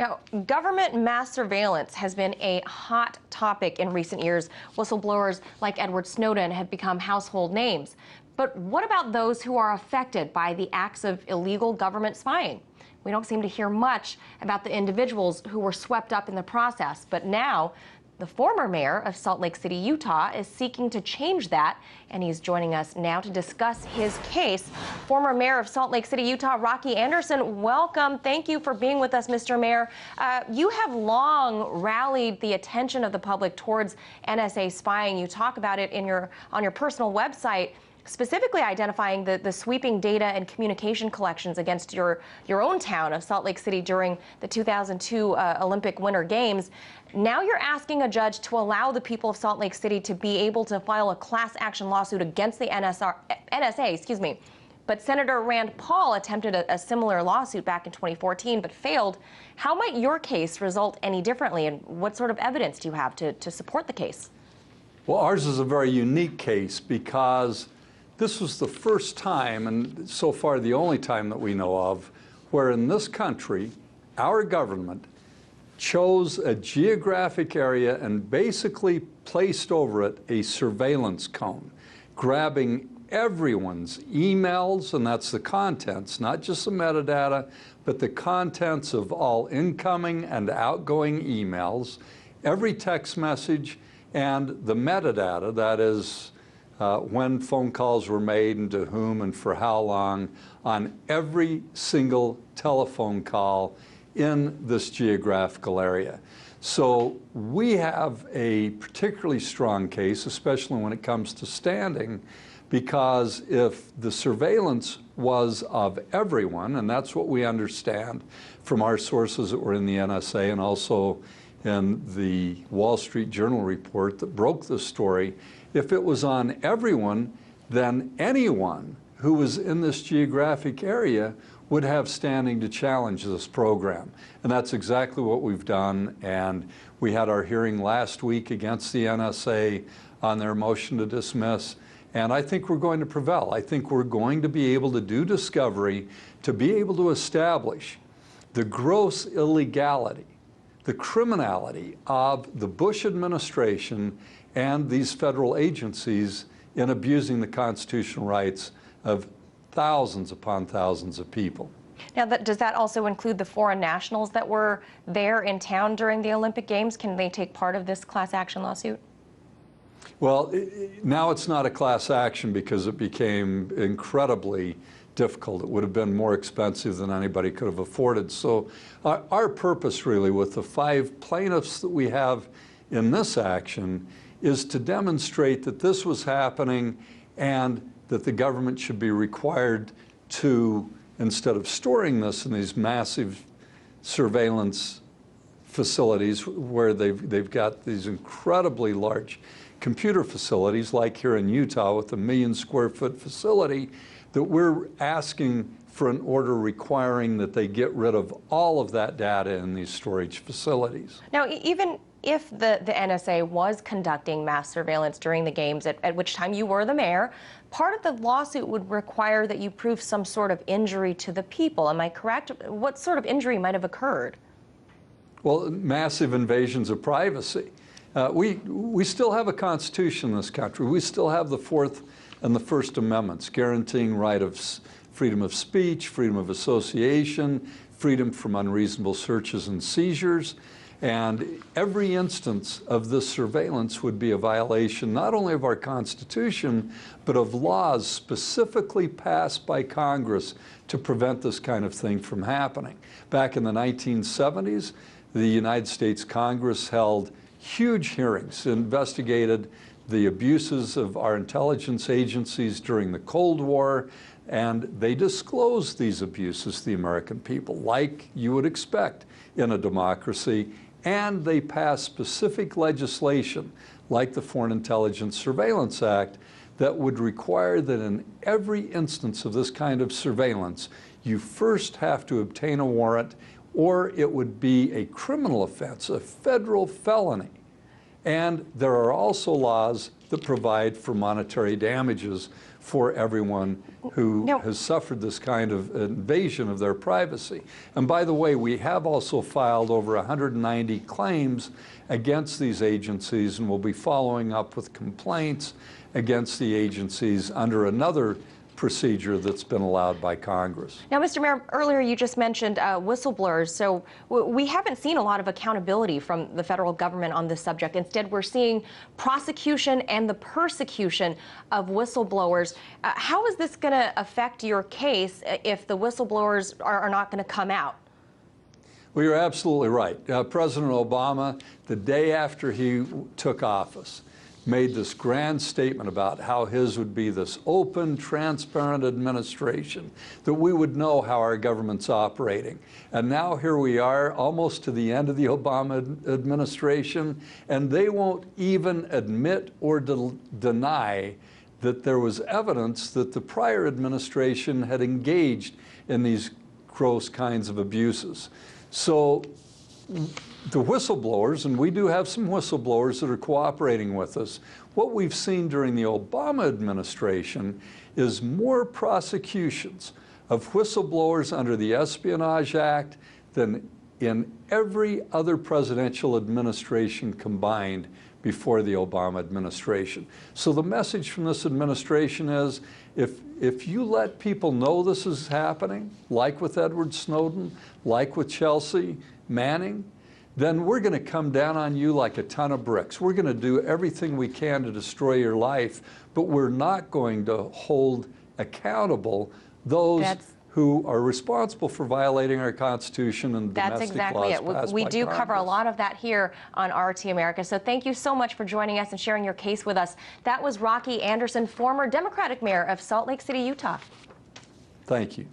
Now, government mass surveillance has been a hot topic in recent years. Whistleblowers like Edward Snowden have become household names. But what about those who are affected by the acts of illegal government spying? We don't seem to hear much about the individuals who were swept up in the process. But now, the former mayor of Salt Lake City, Utah, is seeking to change that, and he's joining us now to discuss his case. Former mayor of Salt Lake City, Utah, Rocky Anderson, welcome. Thank you for being with us, Mr. Mayor. You have long rallied the attention of the public towards NSA spying. You talk about it on your personal website, specifically identifying the sweeping data and communication collections against your own town of Salt Lake City during the 2002 Olympic Winter Games. Now you're asking a judge to allow the people of Salt Lake City to be able to file a class action lawsuit against the NSA, But Senator Rand Paul attempted a similar lawsuit back in 2014 but failed. How might your case result any differently, and what sort of evidence do you have to support the case? Well, ours is a very unique case because this was the first time, and so far the only time that we know of, where in this country, our government chose a geographic area and basically placed over it a surveillance cone, grabbing everyone's emails, and that's the contents, not just the metadata, but the contents of all incoming and outgoing emails, every text message, and the metadata, that is, when phone calls were made and to whom and for how long on every single telephone call in this geographical area. So we have a particularly strong case, especially when it comes to standing, because if the surveillance was of everyone, and that's what we understand from our sources that were in the NSA and also in the Wall Street Journal report that broke this story, if it was on everyone, then anyone who was in this geographic area would have standing to challenge this program. And that's exactly what we've done. And we had our hearing last week against the NSA on their motion to dismiss. And I think we're going to prevail. I think we're going to be able to do discovery to be able to establish the gross illegality, the criminality of the Bush administration and these federal agencies in abusing the constitutional rights of thousands upon thousands of people. Now, does that also include the foreign nationals that were there in town during the Olympic Games? Can they take part of this class action lawsuit? Well, now it's not a class action because it became incredibly difficult. It would have been more expensive than anybody could have afforded. So our purpose really with the 5 plaintiffs that we have in this action is to demonstrate that this was happening and that the government should be required to, instead of storing this in these massive surveillance facilities where they've got these incredibly large computer facilities, like here in Utah with a 1 million square foot facility, that we're asking for an order requiring that they get rid of all of that data in these storage facilities. Now, even if the NSA was conducting mass surveillance during the games, at which time you were the mayor, part of the lawsuit would require that you prove some sort of injury to the people. Am I correct? What sort of injury might have occurred? Well, massive invasions of privacy. We still have a constitution in this country. We still have the Fourth and the First Amendments guaranteeing right of freedom of speech, freedom of association, freedom from unreasonable searches and seizures. And every instance of this surveillance would be a violation not only of our Constitution, but of laws specifically passed by Congress to prevent this kind of thing from happening. Back in the 1970s, the United States Congress held huge hearings, investigated the abuses of our intelligence agencies during the Cold War, and they disclosed these abuses to the American people, like you would expect in a democracy. And they passed specific legislation, like the Foreign Intelligence Surveillance Act, that would require that in every instance of this kind of surveillance, you first have to obtain a warrant, or it would be a criminal offense, a federal felony. And there are also laws that provide for monetary damages for everyone who has suffered this kind of invasion of their privacy. And by the way, we have also filed over 190 claims against these agencies, and we'll be following up with complaints against the agencies under another procedure that's been allowed by Congress. Now, Mr. Mayor, earlier you just mentioned whistleblowers. So we haven't seen a lot of accountability from the federal government on this subject. Instead, we're seeing prosecution and the persecution of whistleblowers. How is this going to affect your case if the whistleblowers are not going to come out? Well, you're absolutely right. President Obama, the day after he took office, made this grand statement about how his would be this open, transparent administration, that we would know how our government's operating. And now here we are, almost to the end of the Obama administration, and they won't even admit or deny that there was evidence that the prior administration had engaged in these gross kinds of abuses. So the whistleblowers, and we do have some whistleblowers that are cooperating with us, what we've seen during the Obama administration is more prosecutions of whistleblowers under the Espionage Act than in every other presidential administration combined before the Obama administration. So the message from this administration is, if you let people know this is happening, like with Edward Snowden, like with Chelsea Manning, then we're going to come down on you like a ton of bricks. We're going to do everything we can to destroy your life, but we're not going to hold accountable those who are responsible for violating our Constitution and domestic laws passed by Congress. That's exactly it. We do cover a lot of that here on RT America. So thank you so much for joining us and sharing your case with us. That was Rocky Anderson, former Democratic mayor of Salt Lake City, Utah. Thank you.